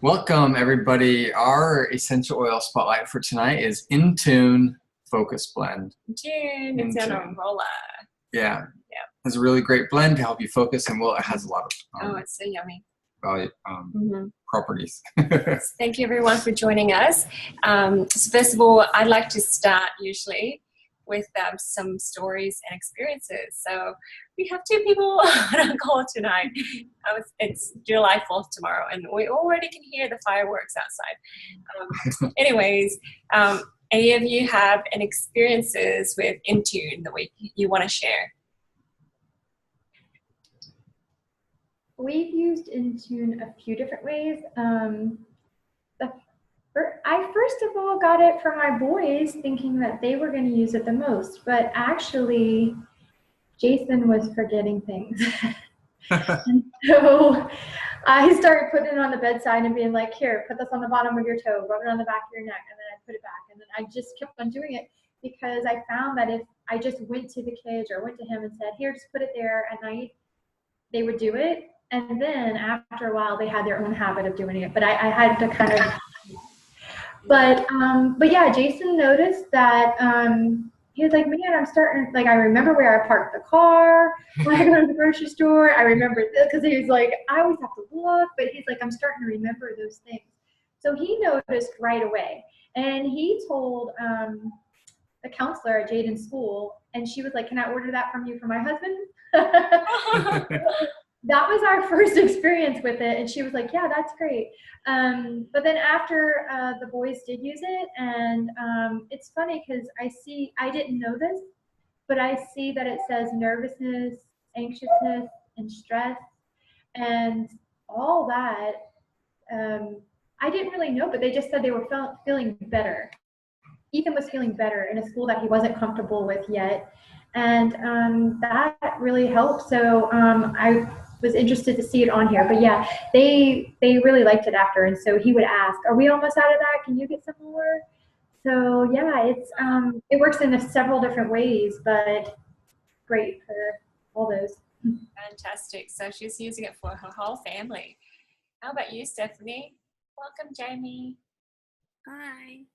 Welcome, everybody. Our essential oil spotlight for tonight is InTune Focus Blend. June, it's on a roller. Yeah. It's a really great blend to help you focus, and it has a lot of it's so yummy. value, properties. Thank you, everyone, for joining us. So first of all, I'd like to start usually with some stories and experiences. So we have two people on our call tonight. It's July 4th tomorrow, and we already can hear the fireworks outside. Anyways, any of you have any experiences with InTune that you want to share? We've used InTune a few different ways. I first of all got it for my boys thinking that they were going to use it the most, but actually Jason was forgetting things. And so I started putting it on the bedside and being like, here, put this on the bottom of your toe, rub it on the back of your neck, and then I put it back. And then I just kept on doing it because I found that if I just went to the kids or went to him and said, here, just put it there at night, they would do it. And then after a while, they had their own habit of doing it. But I had to kind of, but yeah, Jason noticed that he was like, man, I'm starting, like, I remember where I parked the car when I go to the grocery store. I remember this, because he was like, I always have to look, but he's like, I'm starting to remember those things. So he noticed right away. And he told the counselor at Jaden's school, and she was like, can I order that from you for my husband? That was our first experience with it, and she was like, yeah, that's great. But then after the boys did use it, and it's funny because I didn't know this, but I see that it says nervousness, anxiousness, and stress, and all that. I didn't really know, but they just said they were feeling better. Ethan was feeling better in a school that he wasn't comfortable with yet, and that really helped. So I was interested to see it on here, but yeah, they really liked it after, and so he would ask, are we almost out of that, can you get some more? So yeah, it's it works in several different ways, but great for all those. Fantastic. So she's using it for her whole family. How about you, Stephanie? Welcome, Jamie. Hi.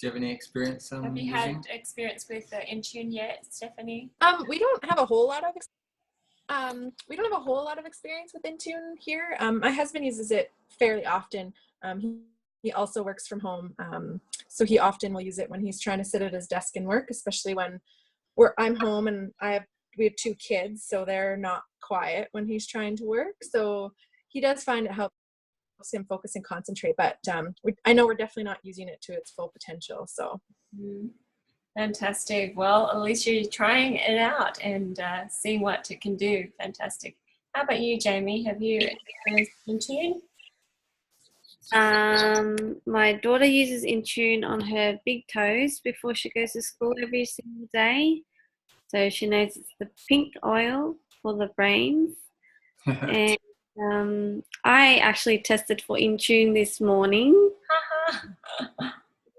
Do you have any experience? Have you had experience with InTune yet, Stephanie? We don't have a whole lot of experience with InTune here. My husband uses it fairly often. He also works from home, so he often will use it when he's trying to sit at his desk and work, especially when I'm home and we have two kids, so they're not quiet when he's trying to work. So he does find it helps him focus and concentrate. But I know we're definitely not using it to its full potential. So. Fantastic. Well, at least you're trying it out and seeing what it can do. Fantastic. How about you, Jamie? Have you experienced InTune? My daughter uses InTune on her big toes before she goes to school every single day. So she knows it's the pink oil for the brains. And I actually tested for InTune this morning.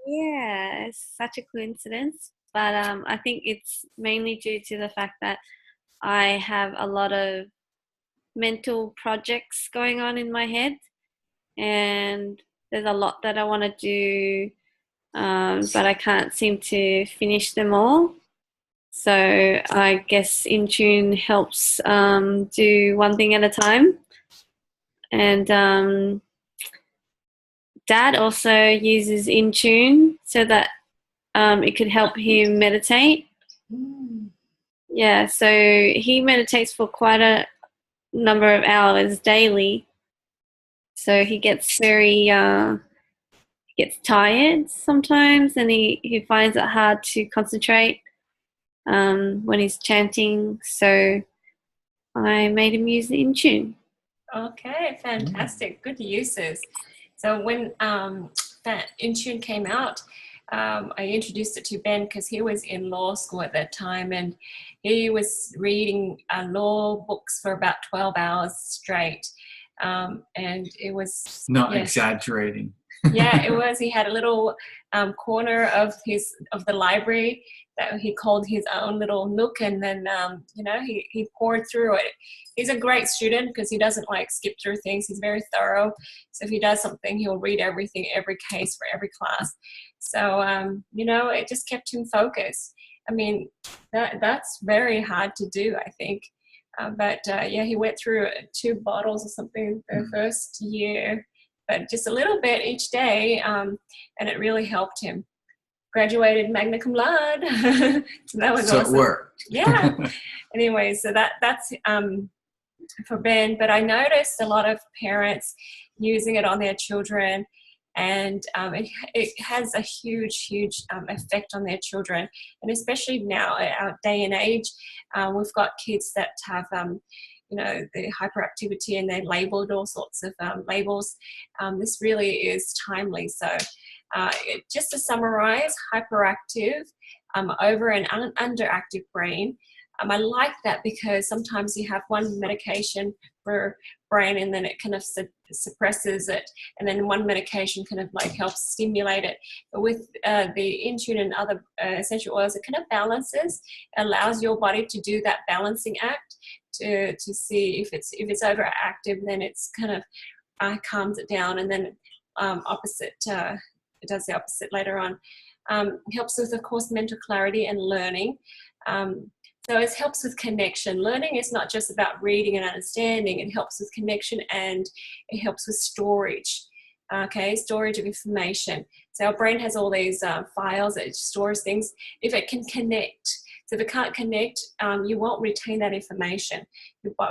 Yeah, it's such a coincidence. But I think it's mainly due to the fact that I have a lot of mental projects going on in my head. And there's a lot that I want to do, but I can't seem to finish them all. So I guess InTune helps do one thing at a time. And Dad also uses InTune so that it could help him meditate. Yeah, so he meditates for quite a number of hours daily. So he gets gets tired sometimes, and he finds it hard to concentrate when he's chanting. So I made him use the InTune. Okay, fantastic. Good uses. So when that InTune came out, I introduced it to Ben because he was in law school at that time, and he was reading law books for about 12 hours straight. And it was not exaggerating. Yeah, it was. He had a little corner of the library that he called his own little nook, and then you know, he poured through it. He's a great student because he doesn't like skip through things. He's very thorough. So if he does something, he'll read everything, every case for every class. So you know, it just kept him focused. I mean, that's very hard to do, I think. But yeah, he went through 2 bottles or something the first year, but just a little bit each day, and it really helped him. Graduated magna cum laude. So that was So awesome. it worked. Yeah. Anyway, so that's for Ben. But I noticed a lot of parents using it on their children, and it has a huge effect on their children, and especially now at our day and age, we've got kids that have you know, the hyperactivity, and they're labeled all sorts of labels. This really is timely. So just to summarize, hyperactive, over and underactive brain. I like that because sometimes you have one medication for brain and then it kind of suppresses it, and then one medication kind of like helps stimulate it. But with the InTune and other essential oils, it kind of balances, allows your body to do that balancing act to see if it's overactive, then it's kind of calms it down, and then opposite, it does the opposite later on. Helps with, of course, mental clarity and learning. So it helps with connection. Learning is not just about reading and understanding. It helps with connection, and it helps with storage. Okay, storage of information. So our brain has all these files that it stores things. If it can connect, so if it can't connect, you won't retain that information.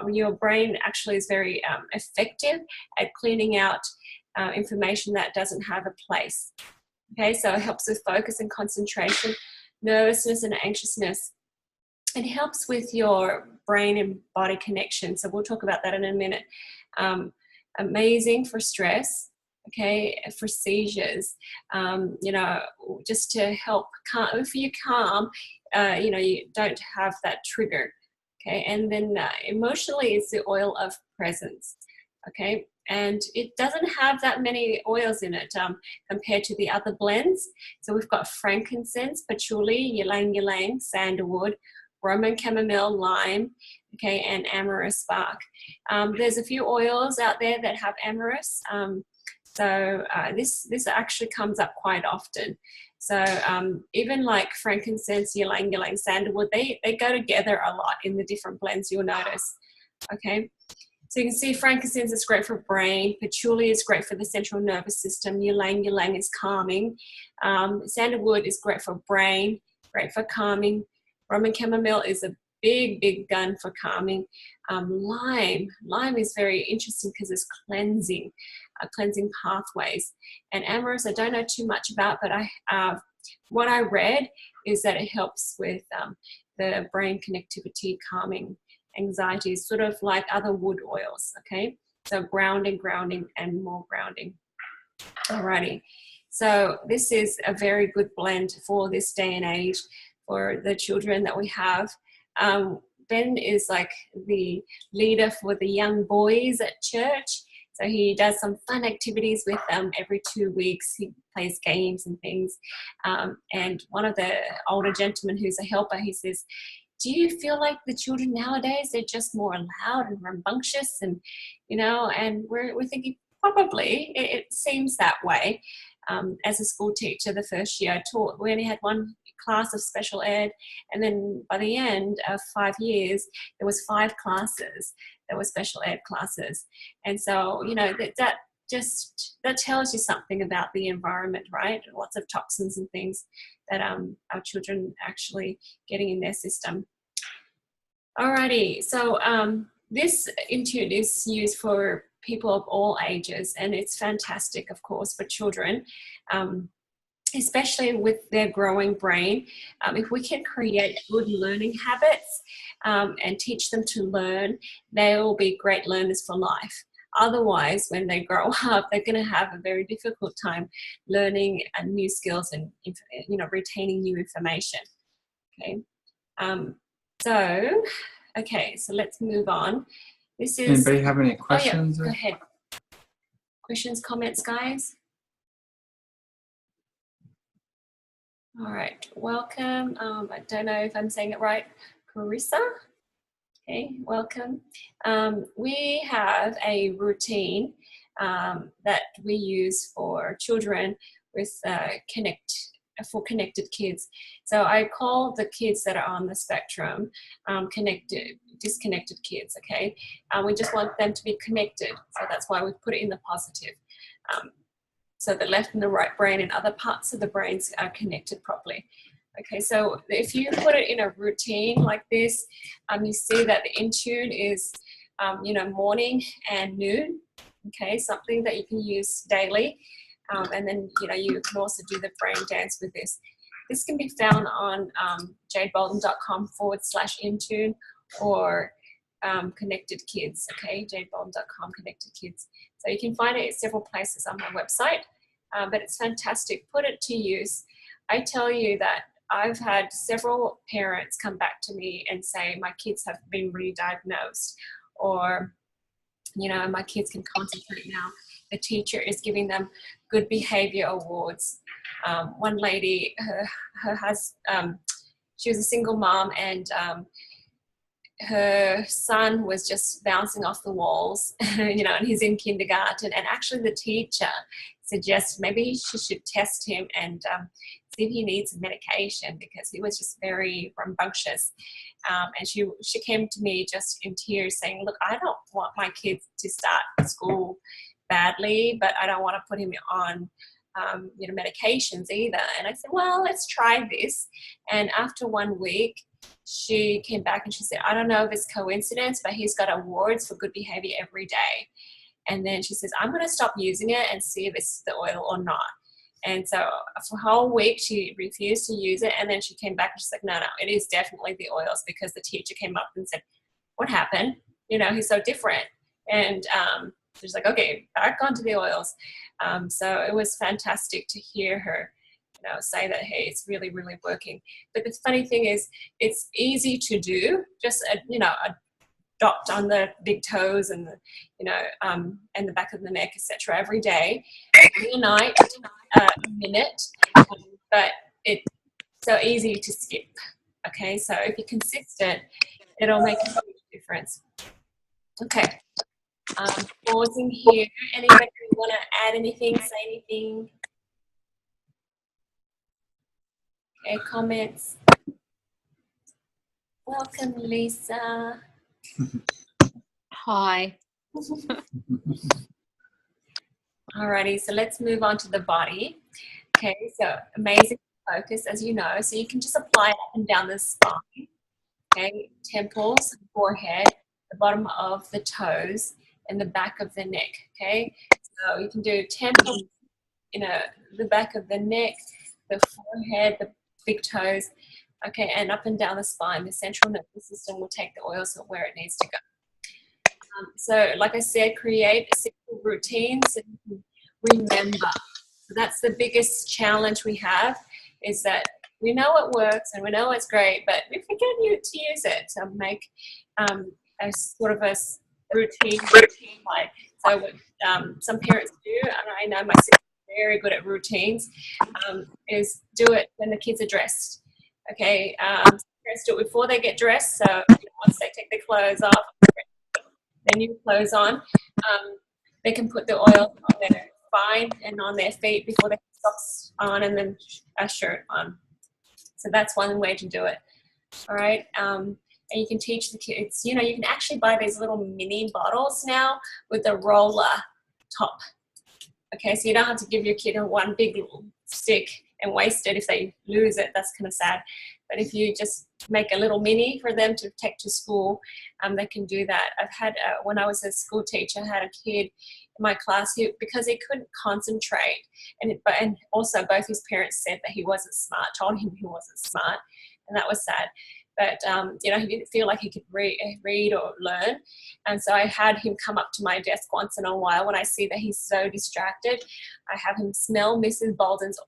Your brain actually is very effective at cleaning out information that doesn't have a place. Okay, so it helps with focus and concentration, nervousness and anxiousness. It helps with your brain and body connection. So we'll talk about that in a minute. Amazing for stress, okay, for seizures, you know, just to help calm, if you calm, you know, you don't have that trigger, okay. And then emotionally, it's the oil of presence, okay. And it doesn't have that many oils in it compared to the other blends. So we've got frankincense, patchouli, ylang ylang, sandalwood, Roman chamomile, lime, okay, and amorous bark. There's a few oils out there that have amorous. So this actually comes up quite often. So even like frankincense, ylang ylang, sandalwood, they go together a lot in the different blends, you'll notice, okay. So you can see frankincense is great for brain, patchouli is great for the central nervous system, ylang ylang is calming, sandalwood is great for brain, great for calming, Roman chamomile is a big gun for calming. Lime is very interesting because it's cleansing pathways. And amorous, I don't know too much about, but what I read is that it helps with the brain connectivity, calming anxiety, sort of like other wood oils, okay? So grounding, and more grounding. Alrighty. So this is a very good blend for this day and age for the children that we have. Ben is like the leader for the young boys at church. So he does some fun activities with them every 2 weeks. He plays games and things. And one of the older gentlemen who's a helper, he says, do you feel like the children nowadays, they're just more loud and rambunctious? And, you know, and we're thinking probably it seems that way. As a school teacher, the first year I taught, we only had one class of special ed, and then by the end of 5 years, there was 5 classes that were special ed classes. And so, you know, that tells you something about the environment, right? Lots of toxins and things that our children actually getting in their system. Alrighty, so this InTune is used for people of all ages, and it's fantastic, of course, for children, especially with their growing brain. If we can create good learning habits and teach them to learn, they will be great learners for life. Otherwise, when they grow up, they're going to have a very difficult time learning new skills and, you know, retaining new information. Okay. So let's move on. This is. Anybody have any questions? Oh, yeah. Go ahead. Questions, comments, guys? All right, welcome. I don't know if I'm saying it right. Carissa. Okay, welcome. We have a routine that we use for children with for connected kids. So I call the kids that are on the spectrum disconnected kids. Okay, we just want them to be connected. So that's why we put it in the positive. So the left and the right brain and other parts of the brains are connected properly. Okay, so if you put it in a routine like this, you see that the InTune is, morning and noon. Okay, something that you can use daily. And then, you can also do the brain dance with this. This can be found on jadebolden.com/InTune or Connected Kids, okay, jadebolden.com Connected Kids. So you can find it at several places on my website, but it's fantastic. Put it to use. I tell you that I've had several parents come back to me and say my kids have been re-diagnosed, or my kids can concentrate now. The teacher is giving them good behavior awards. One lady, she was a single mom, and her son was just bouncing off the walls, and he's in kindergarten, and actually the teacher suggested maybe she should test him and see if he needs medication, because he was just very rambunctious. And she came to me just in tears saying, look, I don't want my kids to start school badly, but I don't want to put him on medications either. And I said, well, let's try this. And after 1 week, she came back and she said, I don't know if it's coincidence, but he's got awards for good behavior every day. And then she says, I'm going to stop using it and see if it's the oil or not. And so for a whole week, she refused to use it. And then she came back and she's like, no, it is definitely the oils, because the teacher came up and said, what happened? He's so different. And she's like, okay, back onto the oils. So it was fantastic to hear her say that, hey, it's really, really working. But the funny thing is, it's easy to do, just a dot on the big toes and and the back of the neck, etc. every day, every night, a minute. But it's so easy to skip. Okay, so if you're consistent, it'll make a huge difference. Okay, pausing here. Anybody want to add anything, say anything? Okay, comments. Welcome, Lisa. Hi. Alrighty, so let's move on to the body. Okay, so amazing focus, as you know, so you can just apply it up and down the spine. Okay, temples, forehead, the bottom of the toes, and the back of the neck. Okay, so you can do temples, the back of the neck, the forehead, the big toes. Okay, and up and down the spine. The central nervous system will take the oils where it needs to go. So like I said, create a simple routine so you can remember. So that's the biggest challenge we have, is that we know it works and we know it's great, but we forget to use it. So make a sort of a routine. Like, so what some parents do, and I know my sister is very good at routines, is do it when the kids are dressed. Okay, parents do it before they get dressed. So once they take their clothes off, their new clothes on, they can put the oil on their spine and on their feet before they put socks on and then a shirt on. So that's one way to do it. All right. And you can teach the kids, you can actually buy these little mini bottles now with a roller top. Okay, so you don't have to give your kid one big stick and waste it if they lose it. That's kind of sad. But if you just make a little mini for them to take to school, they can do that. I've had, when I was a school teacher, I had a kid in my class because he couldn't concentrate. And also both his parents said that he wasn't smart, told him he wasn't smart. And that was sad. But, he didn't feel like he could read or learn. And so I had him come up to my desk once in a while when I see that he's so distracted. I have him smell Mrs. Bolden's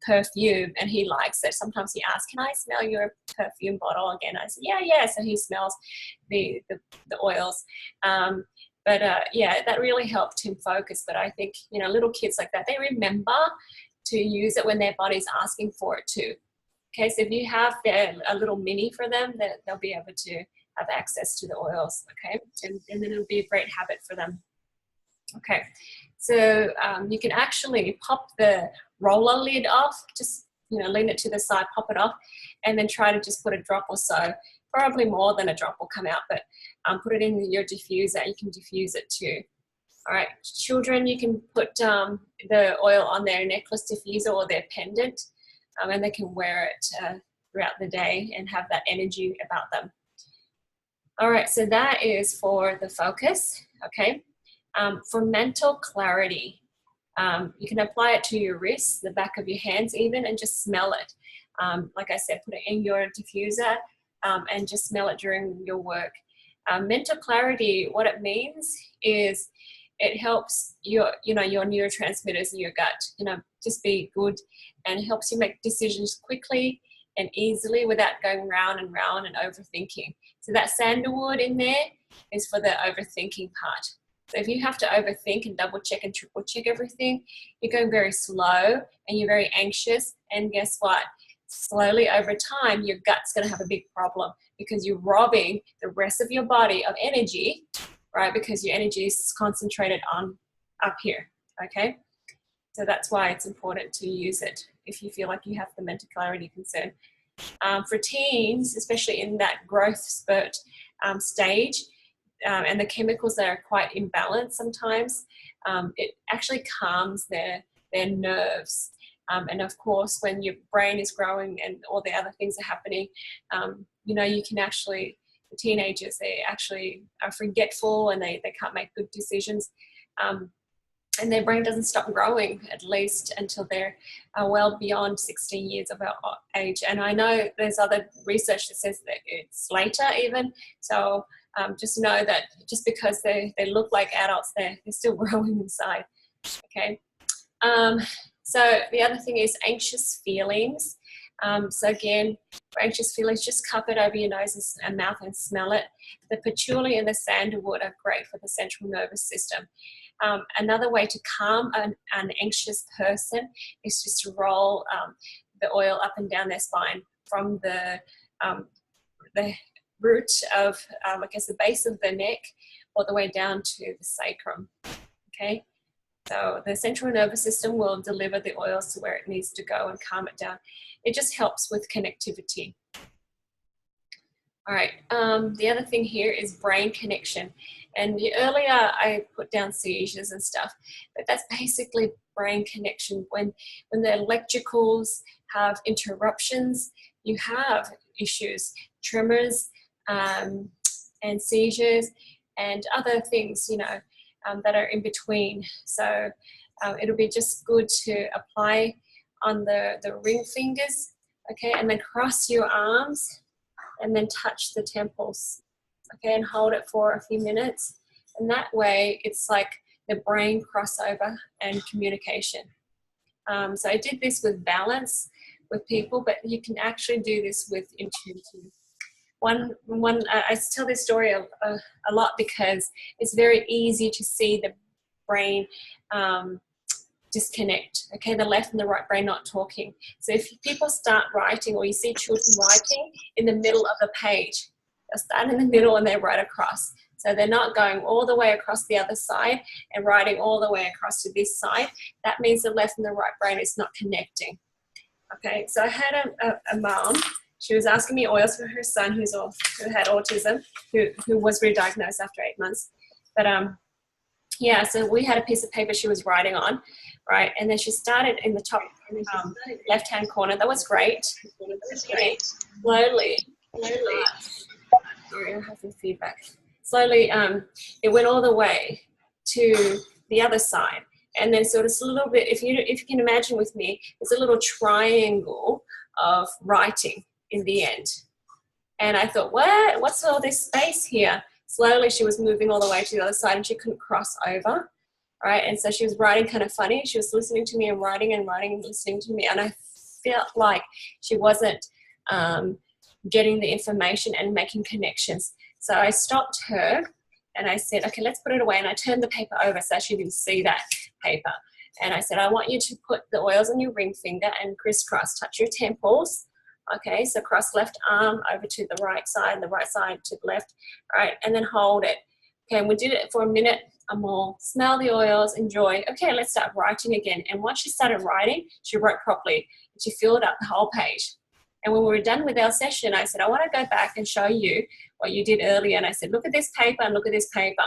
perfume, and he likes it. Sometimes he asks, can I smell your perfume bottle again? I said, yeah. So he smells the oils. But that really helped him focus. But I think, little kids like that, they remember to use it when their body's asking for it to. Okay, so if you have a little mini for them, they'll be able to have access to the oils, okay? And then it'll be a great habit for them. Okay, so you can actually pop the roller lid off, just, you know, lean it to the side, pop it off, and then try to just put a drop or so. Probably more than a drop will come out, but put it in your diffuser. You can diffuse it too. All right, children, you can put the oil on their necklace diffuser or their pendant, and they can wear it throughout the day and have that energy about them. All right, so that is for the focus, okay? For mental clarity, you can apply it to your wrists, the back of your hands even, and just smell it. Like I said, put it in your diffuser and just smell it during your work. Mental clarity, what it means is it helps your neurotransmitters in your gut, just be good, and helps you make decisions quickly and easily without going round and round and overthinking. So that sandalwood in there is for the overthinking part. So if you have to overthink and double check and triple check everything, you're going very slow and you're very anxious, and guess what? Slowly over time, your gut's going to have a big problem because you're robbing the rest of your body of energy, right? Because your energy is concentrated on up here, okay? So that's why it's important to use it if you feel like you have the mental clarity concern. For teens, especially in that growth spurt stage, and the chemicals that are quite imbalanced sometimes, it actually calms their nerves. And of course, when your brain is growing and all the other things are happening, you can actually, the teenagers, they actually are forgetful and they can't make good decisions. And their brain doesn't stop growing, at least until they're well beyond 16 years of age. And I know there's other research that says that it's later even. So just know that just because they look like adults, they're still growing inside, okay? So the other thing is anxious feelings. So again, for anxious feelings, just cup it over your nose and mouth and smell it. The patchouli and the sandalwood are great for the central nervous system. Another way to calm an anxious person is just to roll the oil up and down their spine from the root of, the base of the neck all the way down to the sacrum, okay? So the central nervous system will deliver the oils to where it needs to go and calm it down. It just helps with connectivity. All right, the other thing here is brain connection. And earlier I put down seizures and stuff, but that's basically brain connection. When the electricals have interruptions, you have issues, tremors, and seizures, and other things, that are in between. So it'll be just good to apply on the ring fingers, okay, and then cross your arms and then touch the temples, okay, and hold it for a few minutes. And that way it's like the brain crossover and communication. So I did this with balance with people, but you can actually do this with InTune too. I tell this story a lot because it's very easy to see the brain disconnect, okay, the left and the right brain not talking. So if people start writing, or you see children writing in the middle of a page, they'll start in the middle and they write across. So they're not going all the way across the other side and writing all the way across to this side. That means the left and the right brain is not connecting. Okay, so I had a mom. She was asking me oils for her son who had autism, who was re-diagnosed after 8 months. But yeah, so we had a piece of paper she was writing on, right? And then she started in the top left-hand corner. That was great. Slowly. Sorry, I have some feedback. Slowly, it went all the way to the other side. And then sort of a little bit, if you can imagine with me, it's a little triangle of writing in the end. And I thought, what's all this space here? Slowly she was moving all the way to the other side and she couldn't cross over, right? And so she was writing kind of funny. She was listening to me and writing and listening to me. And I felt like she wasn't getting the information and making connections. So I stopped her and I said, okay, let's put it away. And I turned the paper over so she didn't see that paper. And I said, I want you to put the oils on your ring finger and crisscross, touch your temples. Okay, so cross left arm over to the right side to the left. All right, and then hold it. Okay, and we did it for a minute or more. Smell the oils, enjoy. Okay, let's start writing again. And once she started writing, she wrote properly. She filled up the whole page. And when we were done with our session, I said, I want to go back and show you what you did earlier. And I said, look at this paper and look at this paper.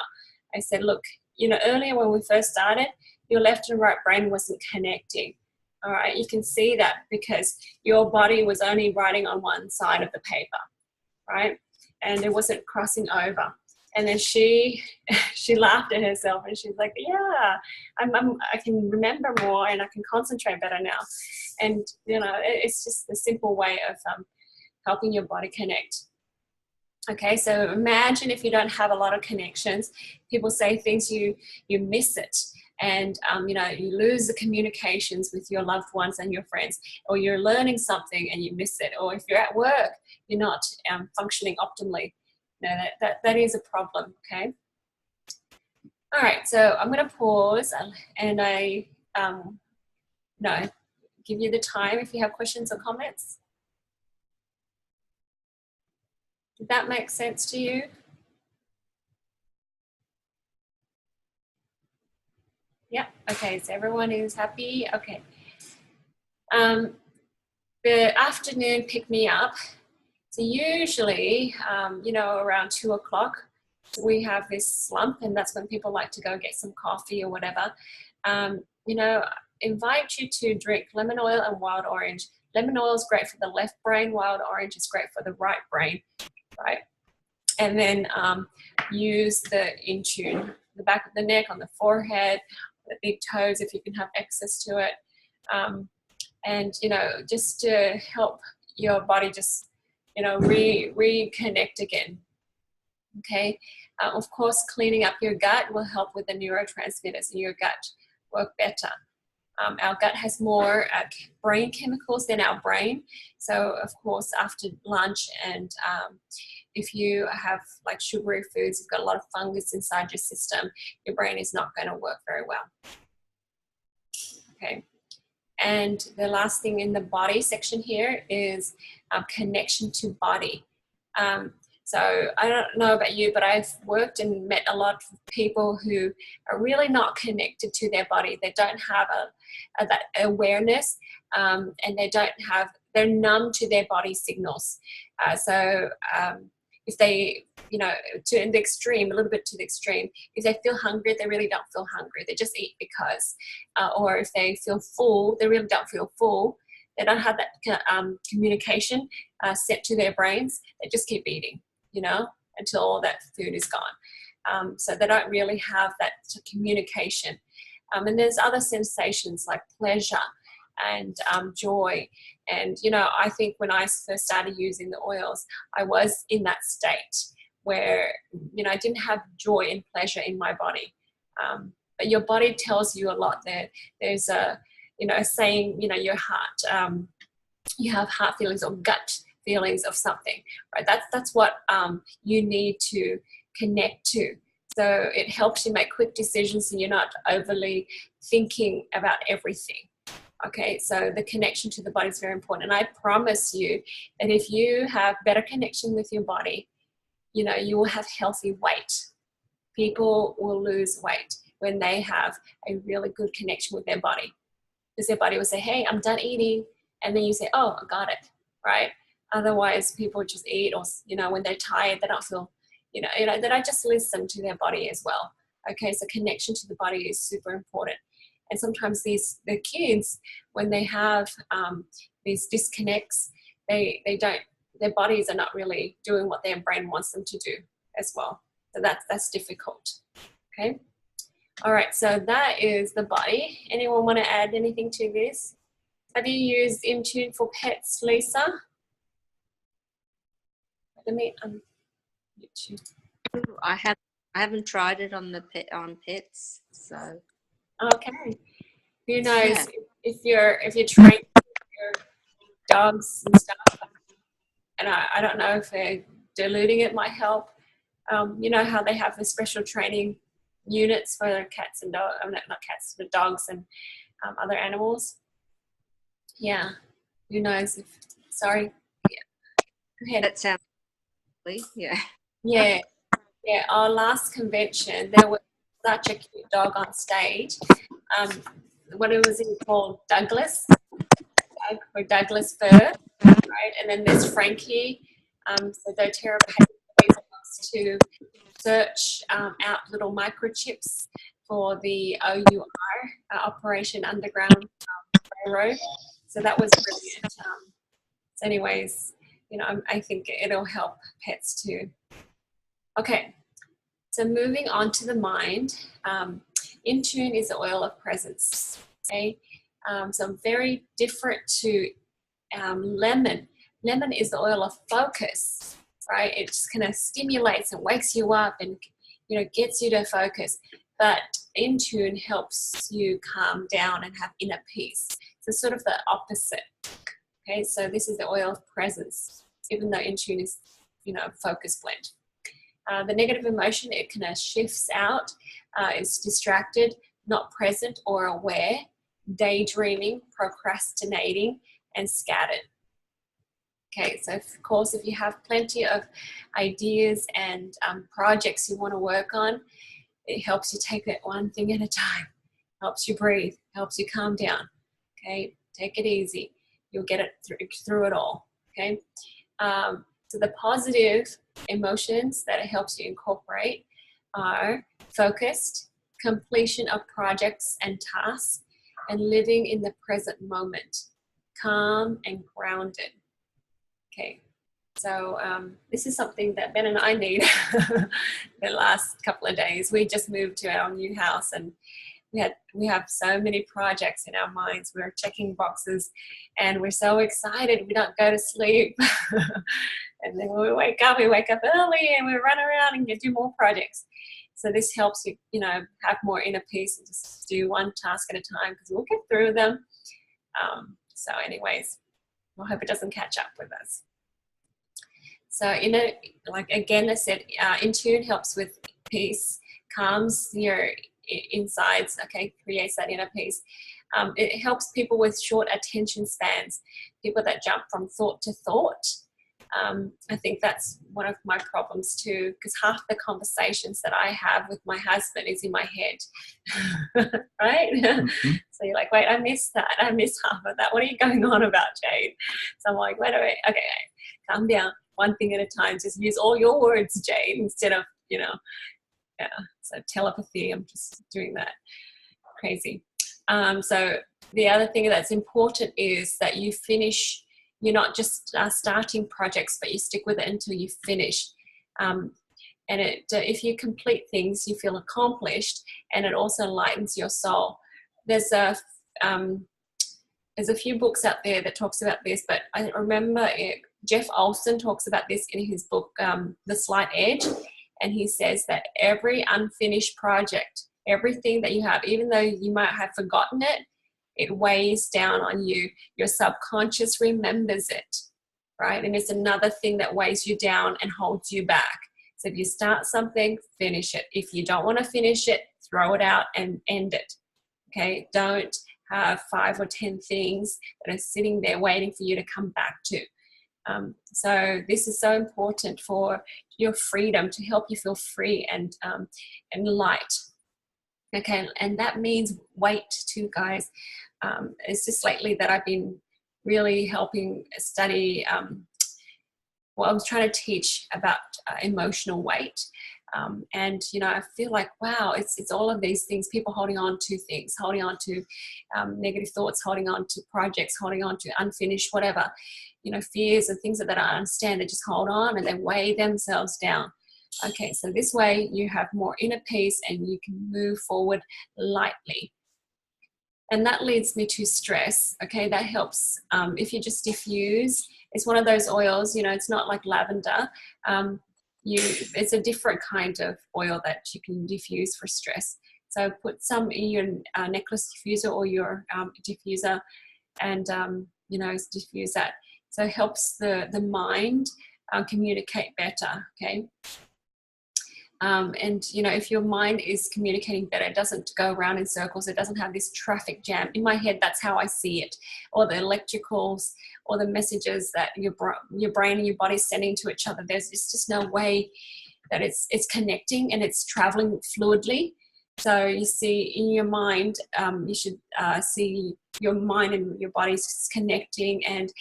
I said, look, you know, earlier when we first started, your left and right brain wasn't connecting. All right, you can see that because your body was only writing on one side of the paper, right? And it wasn't crossing over. And then she laughed at herself and she's like, yeah, I can remember more and I can concentrate better now. And, you know, it's just a simple way of helping your body connect. Okay, so imagine if you don't have a lot of connections, people say things, you miss it. And, you know, you lose the communications with your loved ones and your friends, or you're learning something and you miss it. Or if you're at work, you're not functioning optimally. You know, that is a problem, okay? All right, so I'm going to pause and give you the time if you have questions or comments. Did that make sense to you? Yeah, okay, so everyone is happy. Okay. The afternoon pick me up. So usually, you know, around 2 o'clock, we have this slump, and that's when people like to go get some coffee or whatever. You know, invite you to drink lemon oil and wild orange. Lemon oil is great for the left brain, wild orange is great for the right brain, right? And then use the InTune, the back of the neck, on the forehead, the big toes if you can have access to it. And, you know, just to help your body just, you know, reconnect again. Okay. Of course, cleaning up your gut will help with the neurotransmitters in your gut work better. Our gut has more brain chemicals than our brain. So, of course, after lunch and if you have like sugary foods, you've got a lot of fungus inside your system, your brain is not going to work very well. Okay. And the last thing in the body section here is connection to body. So I don't know about you, but I've worked and met a lot of people who are really not connected to their body. They don't have that awareness, and they're numb to their body signals. If they, you know, to the extreme, a little bit to the extreme, if they feel hungry, they really don't feel hungry. They just eat because. Or if they feel full, they really don't feel full. They don't have that communication set to their brains. They just keep eating, you know, until all that food is gone. So they don't really have that communication. And there's other sensations like pleasure and joy. And, you know, I think when I first started using the oils, I was in that state where, you know, I didn't have joy and pleasure in my body. But your body tells you a lot. There's a, you know, a saying, you know, your heart, you have heart feelings or gut feelings of something, right? That's what you need to connect to. So it helps you make quick decisions and you're not overly thinking about everything. Okay, so the connection to the body is very important. And I promise you that if you have better connection with your body, you know, you will have healthy weight. People will lose weight when they have a really good connection with their body. Because their body will say, hey, I'm done eating. And then you say, oh, I got it, right? Otherwise, people just eat, or, you know, when they're tired, they don't feel, you know, they don't just listen to their body as well. Okay, so connection to the body is super important. And sometimes the kids, when they have these disconnects, their bodies are not really doing what their brain wants them to do as well. So that's difficult. Okay. All right. So that is the body. Anyone want to add anything to this? Have you used InTune for pets, Lisa? Let me unmute you. I haven't tried it on pets, so. Okay. Who knows, Yeah. if you're training your dogs and stuff, and I don't know if diluting it might help. You know how they have the special training units for cats and dogs, not cats, but dogs and other animals. Yeah, who knows if, sorry, yeah, go ahead. That sounds lovely. Yeah. Yeah, yeah, our last convention, there was such a cute dog on stage. What was he called? Douglas, or Douglas Fur, right? And then there's Frankie. So doTERRA pays to search out little microchips for the OUR, Operation Underground Railroad. So that was brilliant. So anyways, you know, I think it'll help pets too. Okay, so moving on to the mind. InTune is the oil of presence. Okay, so very different to lemon. Lemon is the oil of focus, right? It just kind of stimulates and wakes you up and, you know, gets you to focus. But InTune helps you calm down and have inner peace. So sort of the opposite. Okay, so this is the oil of presence, even though InTune is, you know, focus blend. The negative emotion, it kind of shifts out, is distracted, not present or aware, daydreaming, procrastinating, and scattered. Okay, so of course, if you have plenty of ideas and projects you want to work on, it helps you take it one thing at a time, helps you breathe, helps you calm down. Okay, take it easy. You'll get it through it all. Okay, so the positive emotions that it helps you incorporate are focused, completion of projects and tasks, and living in the present moment, calm and grounded. Okay, so this is something that Ben and I need the last couple of days. We just moved to our new house and we have so many projects in our minds. We're checking boxes and we're so excited we don't go to sleep. And then when we wake up early and we run around and do more projects. So this helps you, you know, have more inner peace and just do one task at a time because we'll get through them. So anyways, I hope it doesn't catch up with us. So like again, I said, InTune helps with peace, calms your insides, okay, creates that inner peace. It helps people with short attention spans, people that jump from thought to thought. I think that's one of my problems too, because half the conversations that I have with my husband is in my head, right? Mm-hmm. So you're like, wait, I missed that. I missed half of that. What are you going on about, Jade? So I'm like, wait, okay, calm down. One thing at a time. Just use all your words, Jade, instead of, you know, yeah. So telepathy, I'm just doing that. Crazy. So the other thing that's important is that you finish. You're not just starting projects, but you stick with it until you finish. And if you complete things, you feel accomplished, and it also lightens your soul. There's a few books out there that talks about this, but I remember Jeff Olson talks about this in his book, The Slight Edge, and he says that every unfinished project, everything that you have, even though you might have forgotten it, it weighs down on you. Your subconscious remembers it, right? And it's another thing that weighs you down and holds you back. So if you start something, finish it. If you don't want to finish it, throw it out and end it, okay? Don't have 5 or 10 things that are sitting there waiting for you to come back to. So this is so important for your freedom, to help you feel free and light. Okay, and that means weight too, guys. It's just lately that I've been really helping study. Well, I was trying to teach about emotional weight, and you know, I feel like wow, it's all of these things. People holding on to things, holding on to negative thoughts, holding on to projects, holding on to unfinished whatever, you know, fears and things that I don't understand. They just hold on and they weigh themselves down. Okay, so this way you have more inner peace and you can move forward lightly. And that leads me to stress. Okay, that helps if you just diffuse. It's one of those oils, you know, it's not like lavender. It's a different kind of oil that you can diffuse for stress. So put some in your necklace diffuser or your diffuser and, you know, diffuse that. So it helps the mind communicate better, okay? And you know, if your mind is communicating better, it doesn't go around in circles, it doesn't have this traffic jam. In my head, that's how I see it. Or the electricals, or the messages that your brain and your body is sending to each other. There's just no way that it's connecting and it's traveling fluidly. So you see in your mind, you should see your mind and your body's connecting and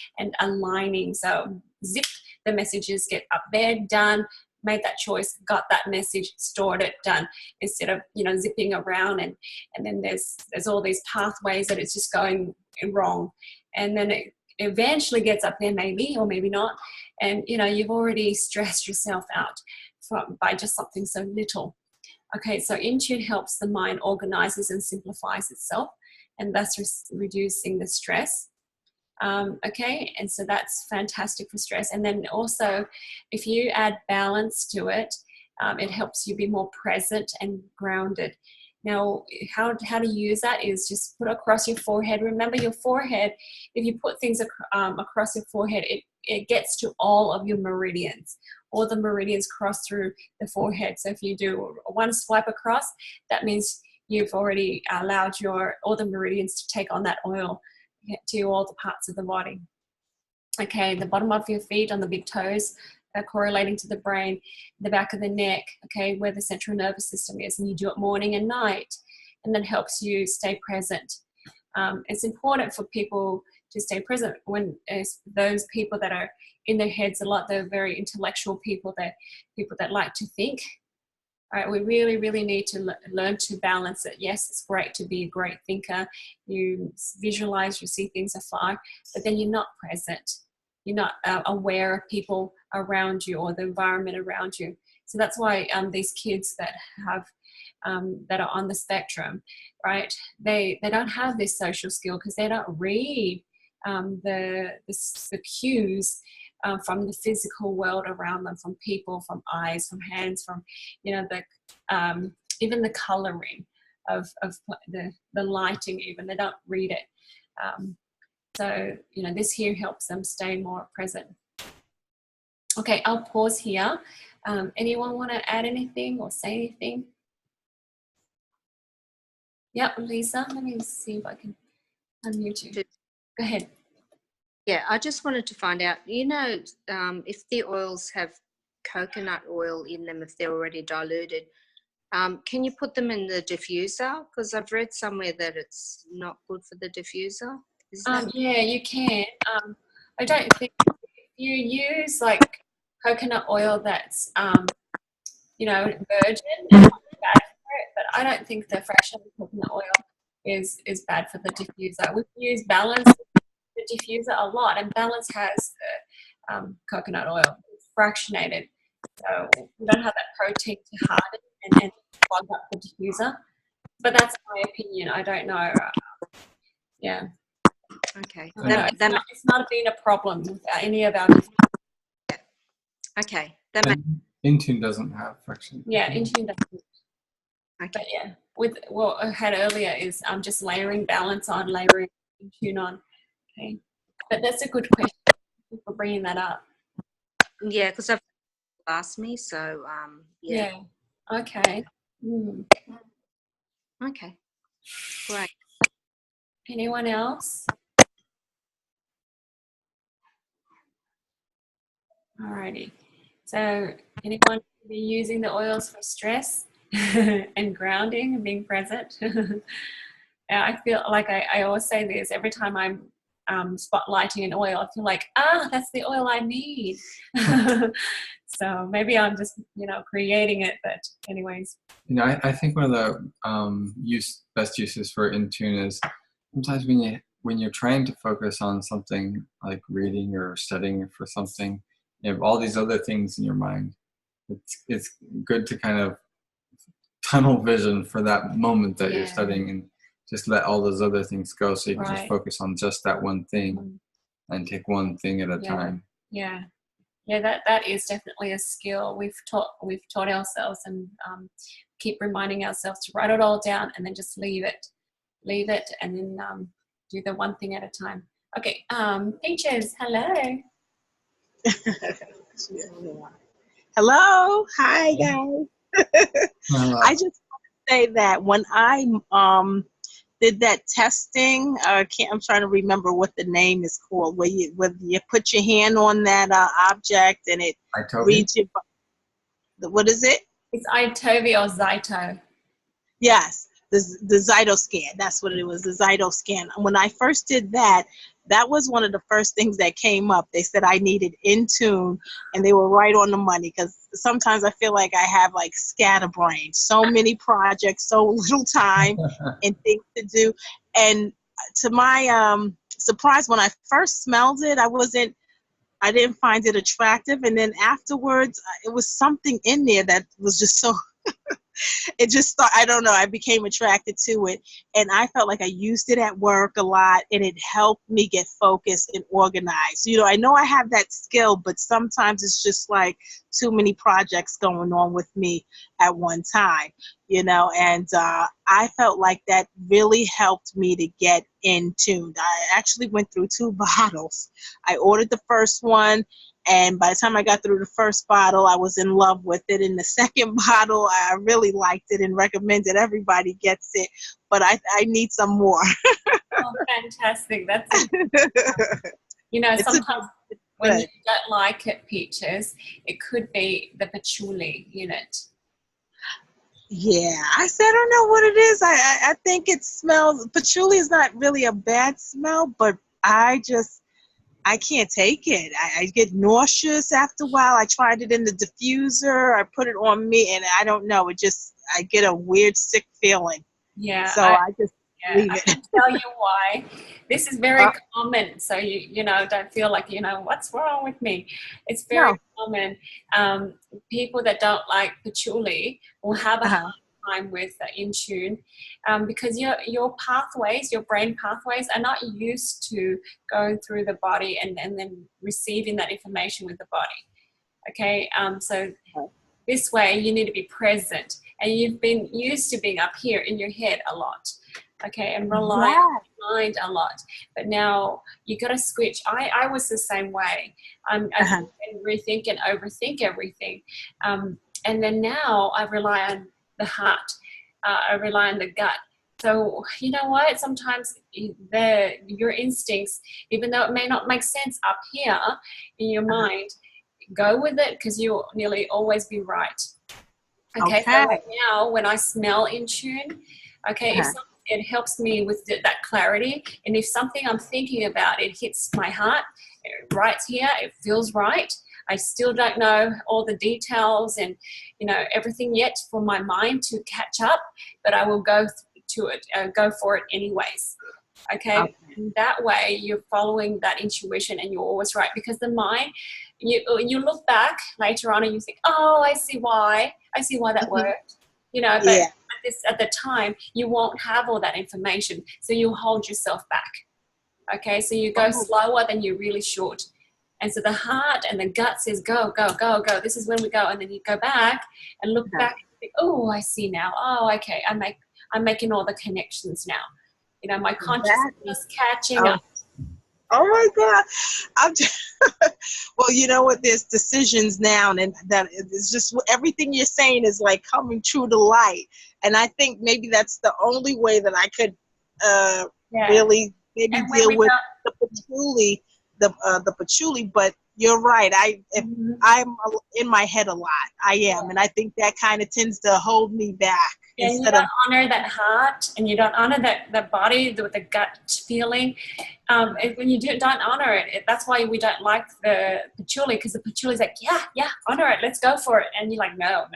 aligning. So zip, the messages get up there, done, made that choice, got that message, stored it, done, instead of, you know, zipping around and then there's all these pathways that it's just going wrong. And then it eventually gets up there, maybe or maybe not, and you know, you've already stressed yourself out by just something so little. Okay, so InTune helps the mind organizes and simplifies itself, and thus reducing the stress. Okay, and so that's fantastic for stress. And then also, if you add balance to it, it helps you be more present and grounded. Now, how to use that is just put across your forehead. Remember, your forehead, if you put things across your forehead, it gets to all of your meridians. All the meridians cross through the forehead. So if you do one swipe across, that means you've already allowed all the meridians to take on that oil to all the parts of the body. Okay, the bottom of your feet on the big toes are correlating to the brain, the back of the neck, okay, where the central nervous system is, and you do it morning and night, and that helps you stay present. It's important for people to stay present when those people that are in their heads a lot, they're very intellectual people, they're people that like to think. All right, we really, really need to learn to balance it. Yes, it's great to be a great thinker. You visualize, you see things afar, but then you're not present. You're not aware of people around you or the environment around you. So that's why these kids that have that are on the spectrum, right? They don't have this social skill because they don't read the cues from the physical world around them, from people, from eyes, from hands, from, you know, the even the coloring of the lighting. Even they don't read it. So, you know, this here helps them stay more present. Okay, I'll pause here. Anyone want to add anything or say anything? Yep, Lisa, let me see if I can unmute you. Go ahead. Yeah, I just wanted to find out, you know, if the oils have coconut oil in them, if they're already diluted, can you put them in the diffuser? Because I've read somewhere that it's not good for the diffuser. Yeah, you can. I don't think if you use like coconut oil that's, you know, virgin, it might be bad for it, but I don't think the fresh coconut oil is bad for the diffuser. We've used Balance, the diffuser, a lot, and Balance has the coconut oil. It's fractionated, so we don't have that protein to harden and clog up the diffuser. But that's my opinion. I don't know. Yeah. Okay. No, it's not been a problem with any of our. Okay. InTune doesn't have friction. Yeah, InTune doesn't. Okay. But yeah, with what I had earlier is just layering Balance on, layering InTune on. Okay, but that's a good question. Thank you for bringing that up. Yeah, because I've asked me, so yeah. Okay. Okay. Great. Anyone else? Alrighty. So anyone be using the oils for stress and grounding and being present? I feel like I always say this every time I'm spotlighting an oil. I feel like, that's the oil I need. So maybe I'm just, you know, creating it. But anyways. You know, I think one of the best uses for InTune is sometimes when you're trying to focus on something like reading or studying for something, you have all these other things in your mind. It's good to kind of tunnel vision for that moment that you're studying and just let all those other things go, so you can just focus on just that one thing and take one thing at a time. Yeah, that is definitely a skill we've taught ourselves, and keep reminding ourselves to write it all down and then just leave it, and then do the one thing at a time. Okay, Peaches, hello. Hello, hi guys. I I just want to say that when I did that testing, I'm trying to remember what the name is called, where you put your hand on that object and it Toby. reads your, what is it? It's Itovi or Zyto. Yes, the Zyto scan. That's what it was, the Zyto scan. When I first did that, that was one of the first things that came up. They said I needed InTune, and they were right on the money, because sometimes I feel like I have like scatterbrain, so many projects, so little time and things to do. And to my surprise, when I first smelled it, I didn't find it attractive. And then afterwards, it was something in there that was just so it just thought, I don't know, I became attracted to it, and I felt like I used it at work a lot, and it helped me get focused and organized. You know, I know I have that skill, but sometimes it's just like too many projects going on with me at one time, you know, and I felt like that really helped me to get in tune. I actually went through 2 bottles. I ordered the first one, and by the time I got through the first bottle, I was in love with it. In the second bottle, I really liked it and recommended everybody gets it. But I need some more. Oh, fantastic. That's you know, sometimes when you don't like it, Peaches, it could be the patchouli unit. Yeah, I said I don't know what it is. I think it smells, patchouli is not really a bad smell, but I can't take it. I get nauseous after a while. I tried it in the diffuser. I put it on me, and I don't know. I get a weird, sick feeling. Yeah. So I just leave I it. can tell you why. This is very common. So you know, don't feel like, you know, what's wrong with me? It's very common. People that don't like patchouli will have a hard time with InTune, because your pathways, your brain pathways, are not used to going through the body and then receiving that information with the body. Okay, so this way you need to be present, and you've been used to being up here in your head a lot, okay, and rely on your mind a lot. But now you got to switch. I was the same way. I rethink and overthink everything, and then now I rely on the heart. I rely on the gut. So you know what? Sometimes your instincts, even though it may not make sense up here in your mind, go with it, because you'll nearly always be right. Okay. So right now, when I smell InTune, okay, it helps me with that clarity. And if something I'm thinking about, it hits my heart, right here, it feels right. I still don't know all the details and, you know, everything yet for my mind to catch up, but I will go for it anyways. Okay. And that way you're following that intuition, and you're always right, because the mind, you look back later on and you think, oh, I see why that worked, you know, but at the time you won't have all that information, so you hold yourself back. Okay, so you go slower than you really should, and so the heart and the gut says go, this is when we go, and then you go back and look back and think, oh, I see now, oh, okay, I'm making all the connections now, you know, my consciousness is catching up. Oh my God. Well, you know what? There's decisions now, and that it's just everything you're saying is like coming true to light. And I think maybe that's the only way that I could really maybe deal with the patchouli. But you're right. I'm in my head a lot. I am, and I think that kind of tends to hold me back. And you don't honor that heart, and you don't honor that body with the gut feeling. When you don't honor it, that's why we don't like the patchouli, because the patchouli is like, yeah, honor it, let's go for it. And you're like, no,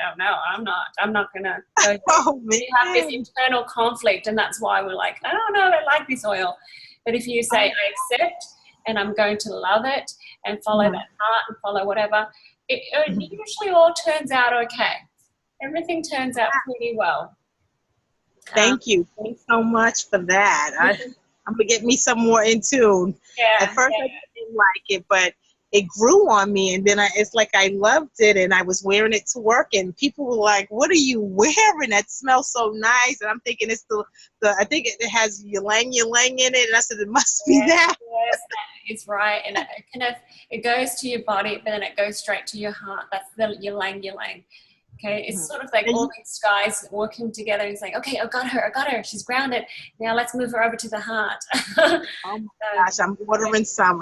I'm not gonna go. You have this internal conflict, and that's why we're like, I don't know, I like this oil. But if you say, I accept, and I'm going to love it, and follow that heart, and follow whatever, it usually all turns out okay. Everything turns out pretty well. Thank you. Thanks so much for that. I'm going to get me some more InTune. At first I didn't like it, but it grew on me, and then it's like I loved it, and I was wearing it to work, and people were like, what are you wearing? That smells so nice. And I'm thinking it's I think it has ylang ylang in it, and I said, it must be that. Yes, it's right. And it goes to your body, but then it goes straight to your heart. That's the ylang ylang. Okay, it's sort of like And all you- these guys working together. He's like, okay, I got her. She's grounded. Now let's move her over to the heart. oh my gosh, I'm ordering some.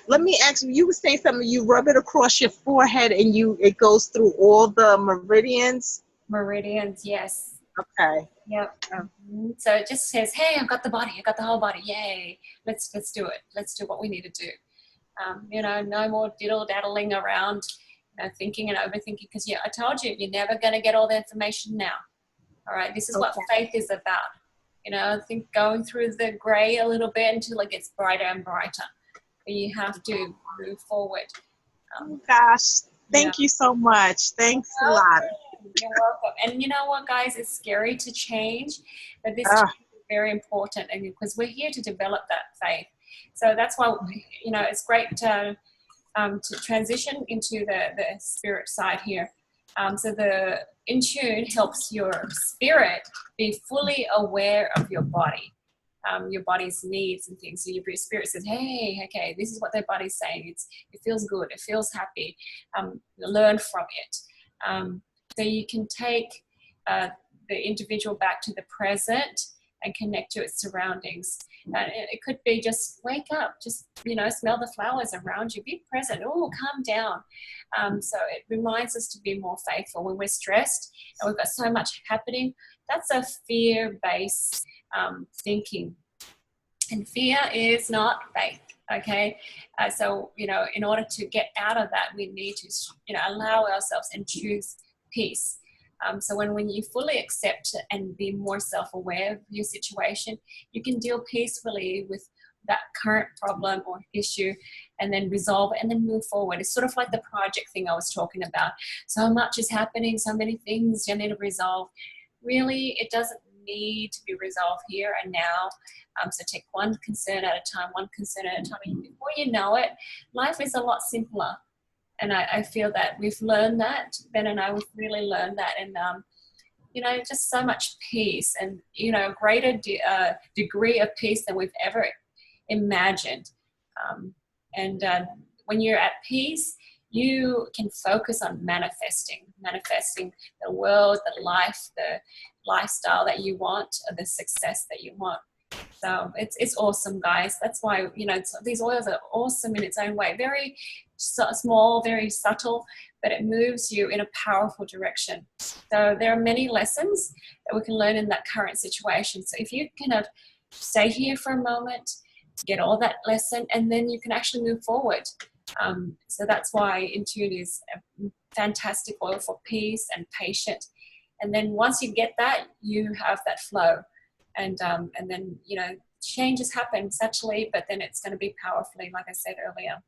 Let me ask you, you were saying something, you rub it across your forehead and it goes through all the meridians? Meridians, yes. Okay. Yep. Oh. So it just says, hey, I've got the body. I've got the whole body. Yay. Let's do it. Let's do what we need to do. No more diddle-daddling around, thinking and overthinking, because I told you, you're never going to get all the information now. All right, this is what faith is about. I think going through the gray a little bit until it gets brighter and brighter. But you have to move forward. Oh gosh, thank you so much. Thanks a lot. You're welcome. And you know what, guys? It's scary to change, but this change is very important, and because we're here to develop that faith. So that's why, it's great to transition into the spirit side here. So the InTune helps your spirit be fully aware of your body, your body's needs and things. So your spirit says, hey, okay, this is what their body's saying. It feels good. It feels happy. Learn from it. So you can take the individual back to the present and connect to its surroundings. And it could be just wake up, just, smell the flowers around you, be present, calm down. So it reminds us to be more faithful when we're stressed and we've got so much happening. That's a fear-based thinking. And fear is not faith, okay? So, in order to get out of that, we need to, allow ourselves and choose peace. So when you fully accept and be more self-aware of your situation, you can deal peacefully with that current problem or issue and then resolve it and then move forward. It's sort of like the project thing I was talking about. So much is happening, so many things you need to resolve. Really, it doesn't need to be resolved here and now. So take one concern at a time, And before you know it, life is a lot simpler. And I feel that we've learned that. Ben and I, we've really learned that. And, just so much peace and, greater degree of peace than we've ever imagined. When you're at peace, you can focus on manifesting the world, the life, the lifestyle that you want, or the success that you want. So it's awesome, guys. That's why, these oils are awesome in its own way. Very small, very subtle, but it moves you in a powerful direction. So there are many lessons that we can learn in that current situation. So if you kind of stay here for a moment, get all that lesson, and then you can actually move forward. So that's why InTune is a fantastic oil for peace and patience. And then once you get that, you have that flow. And then, changes happen subtly, but then it's going to be powerfully, like I said earlier.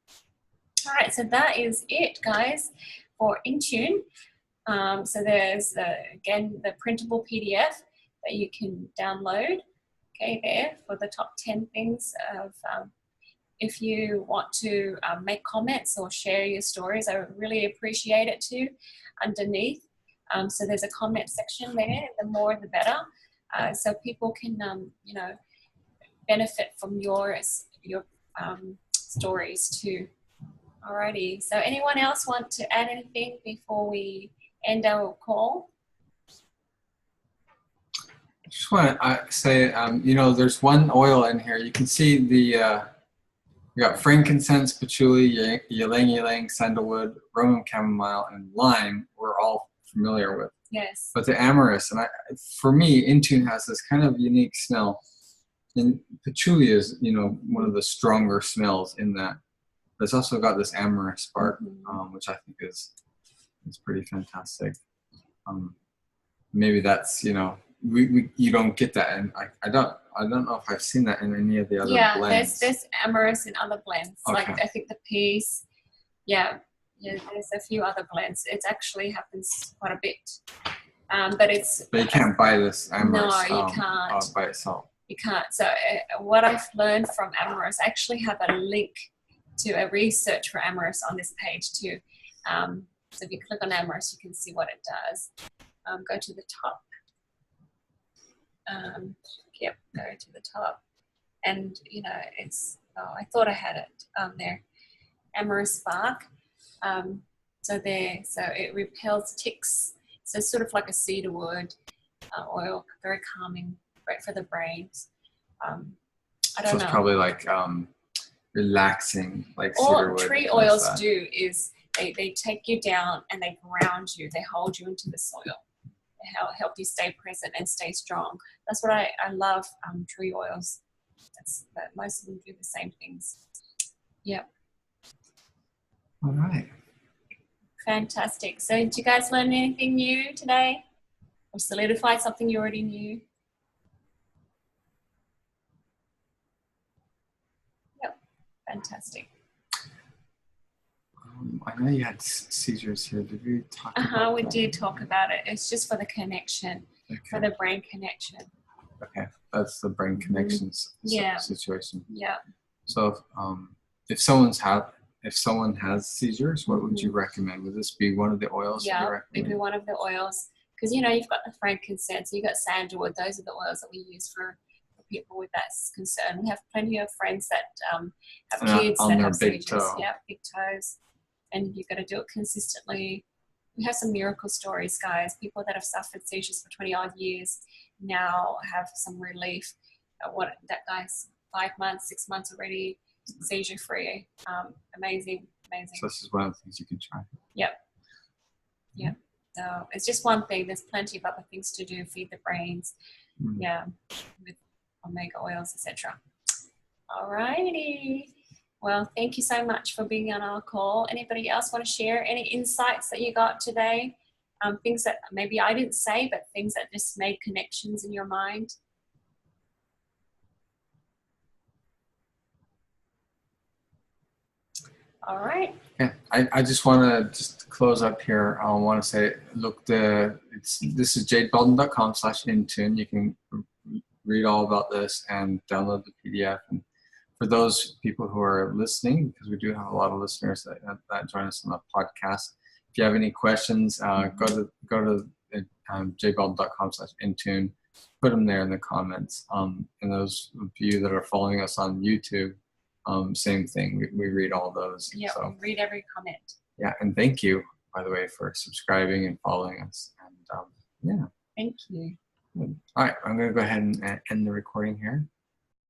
All right, so that is it, guys, for InTune. So there's, again, the printable PDF that you can download, okay, there for the top 10 things of, if you want to make comments or share your stories, I would really appreciate it too, underneath. So there's a comment section there, the more the better. So people can, benefit from your stories too. Alrighty. So anyone else want to add anything before we end our call? I just want to say, there's one oil in here. You can see we got frankincense, patchouli, ylang ylang, sandalwood, Roman chamomile, and lime. We're all familiar with. Yes. But the amyris, and for me, InTune has this kind of unique smell. And patchouli is, one of the stronger smells in that. But it's also got this amyris spark, which I think is pretty fantastic. Maybe that's, you don't get that, and I don't know if I've seen that in any of the other blends. There's amyris in other blends. Okay. Like I think the peace, there's a few other blends. It actually happens quite a bit, but you can't buy this amyris. No, you can't by itself. You can't. So what I've learned from amyris, I actually have a link to a research for amyris on this page too. So if you click on amyris, you can see what it does. Go to the top. Go to the top, and it's. Oh, I thought I had it there. Amyris bark. So it repels ticks So it's sort of like a cedarwood oil, very calming, great for the brains. I So don't it's know. probably like relaxing, like All cedarwood. tree does oils that. do is they take you down and they ground you. They hold you into the soil. They help you stay present and stay strong. That's what I love tree oils. That most of them do the same things. Yep. All right. Fantastic. So did you guys learn anything new today? Or solidify something you already knew? Yep. Fantastic. I know you had seizures here. Did we talk about We that? did talk about it. It's just for the connection, for the brain connection. Okay, that's the brain connections situation. Yeah. So if someone has seizures, what would you recommend? Would this be one of the oils that you Yeah, recommend? it'd be one of the oils. Because, you know, you've got the frankincense, you've got sandalwood. Those are the oils that we use for people with that concern. We have plenty of friends that have kids on that their have big seizures. toe. Yeah, big toes. And you've got to do it consistently. We have some miracle stories, guys. People that have suffered seizures for 20 odd years now have some relief. That guy's 5 months, 6 months already seizure free. Amazing. So this is one of the things you can try. Yep. Yep. So it's just one thing. There's plenty of other things to do. Feed the brains. Yeah, with omega oils, etc. All righty. Well, thank you so much for being on our call. Anybody else want to share any insights that you got today? Things that maybe I didn't say, but things that just made connections in your mind? All right. Yeah, I just want to just close up here. I want to say, look, this is jadebelden.com/intune. You can read all about this and download the PDF. And for those people who are listening, because we do have a lot of listeners that join us on the podcast, if you have any questions, go to jadebelden.com/intune. Put them there in the comments. And those of you that are following us on YouTube, same thing. We read all those. Yeah, so, we read every comment. Yeah, and thank you, by the way, for subscribing and following us. And yeah. Thank you. All right, I'm going to go ahead and end the recording here.